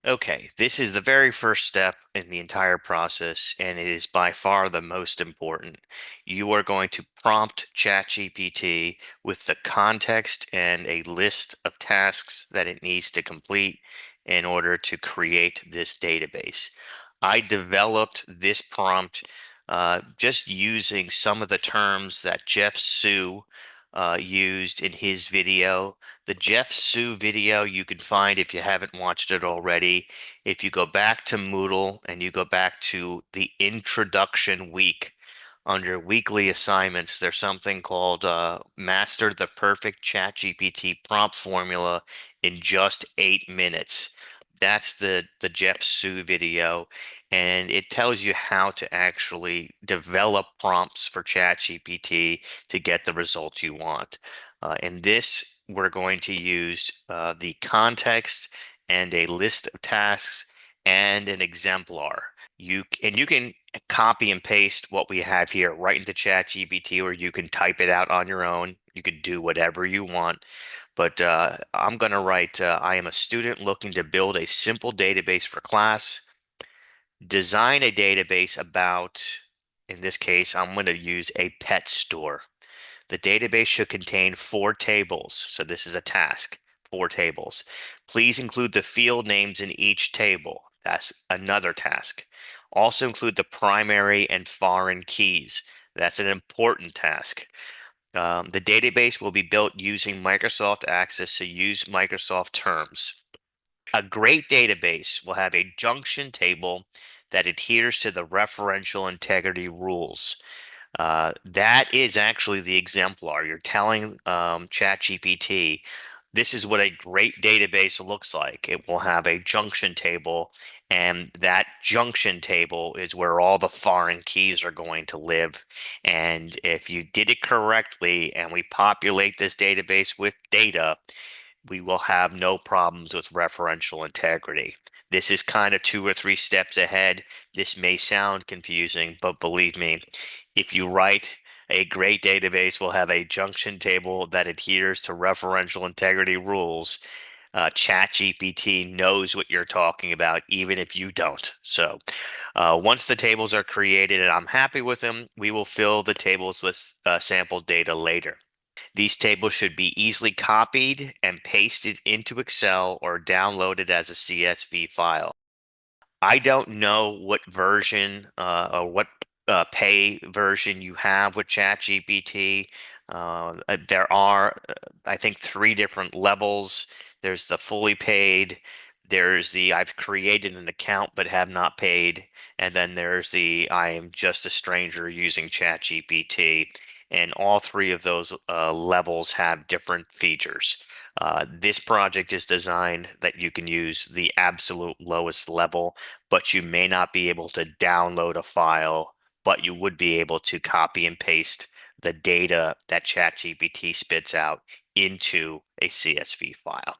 Okay, this is the very first step in the entire process, and it is by far the most important. You are going to prompt ChatGPT with the context and a list of tasks that it needs to complete in order to create this database. I developed this prompt just using some of the terms that Jeff Sue used in his video. The Jeff Sue video you can find if you haven't watched it already. If you go back to Moodle and you go back to the introduction week, under weekly assignments, there's something called Master the Perfect ChatGPT Prompt Formula in just 8 minutes. That's the Jeff Sue video, and it tells you how to actually develop prompts for ChatGPT to get the results you want. In this, we're going to use the context and a list of tasks and an exemplar. You can copy and paste what we have here right into ChatGPT, or you can type it out on your own. You can do whatever you want. But I'm going to write, I am a student looking to build a simple database for class, design a database about, in this case, I'm going to use a pet store. The database should contain 4 tables. So this is a task, 4 tables. Please include the field names in each table. That's another task. Also include the primary and foreign keys. That's an important task. The database will be built using Microsoft Access, so use Microsoft terms. A great database will have a junction table that adheres to the referential integrity rules. That is actually the exemplar. You're telling ChatGPT, this is what a great database looks like. It will have a junction table, and that junction table is where all the foreign keys are going to live. And if you did it correctly and we populate this database with data, we will have no problems with referential integrity. This is kind of 2 or 3 steps ahead. This may sound confusing, but believe me, if you write a great database will have a junction table that adheres to referential integrity rules, ChatGPT knows what you're talking about, even if you don't. So once the tables are created and I'm happy with them, we will fill the tables with sample data later. These tables should be easily copied and pasted into Excel or downloaded as a CSV file. I don't know what version or what pay version you have with ChatGPT. There are, I think, 3 different levels. There's the fully paid, there's the I've created an account but have not paid, and then there's the I am just a stranger using ChatGPT. And all 3 of those levels have different features. This project is designed that you can use the absolute lowest level, but you may not be able to download a file, but you would be able to copy and paste the data that ChatGPT spits out into a CSV file.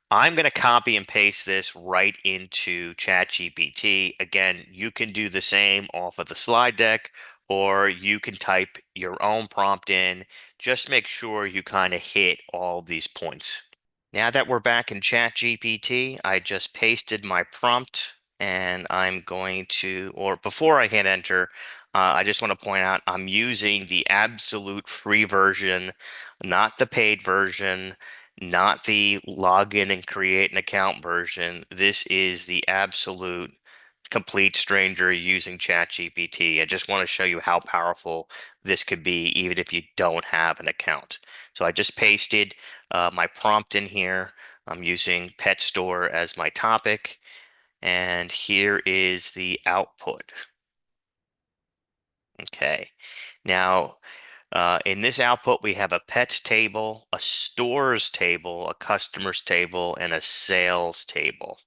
I'm going to copy and paste this right into ChatGPT. Again, you can do the same off of the slide deck, or you can type your own prompt in. Just make sure you kind of hit all these points. Now that we're back in ChatGPT, I just pasted my prompt and I'm going to, or before I hit enter, I just want to point out I'm using the absolute free version, not the paid version, not the login and create an account version. This is the absolute complete stranger using ChatGPT. I just want to show you how powerful this could be, even if you don't have an account. So I just pasted my prompt in here. I'm using pet store as my topic, and here is the output. Okay, now in this output, we have a pets table, a stores table, a customers table, and a sales table.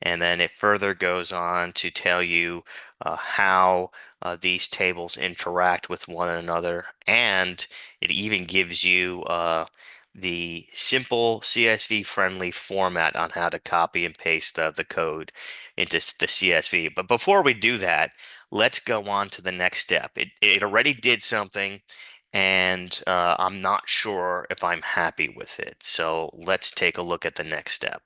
And then it further goes on to tell you how these tables interact with one another. And it even gives you the simple CSV friendly format on how to copy and paste the code into the CSV. But before we do that, let's go on to the next step. It already did something, and I'm not sure if I'm happy with it. So let's take a look at the next step.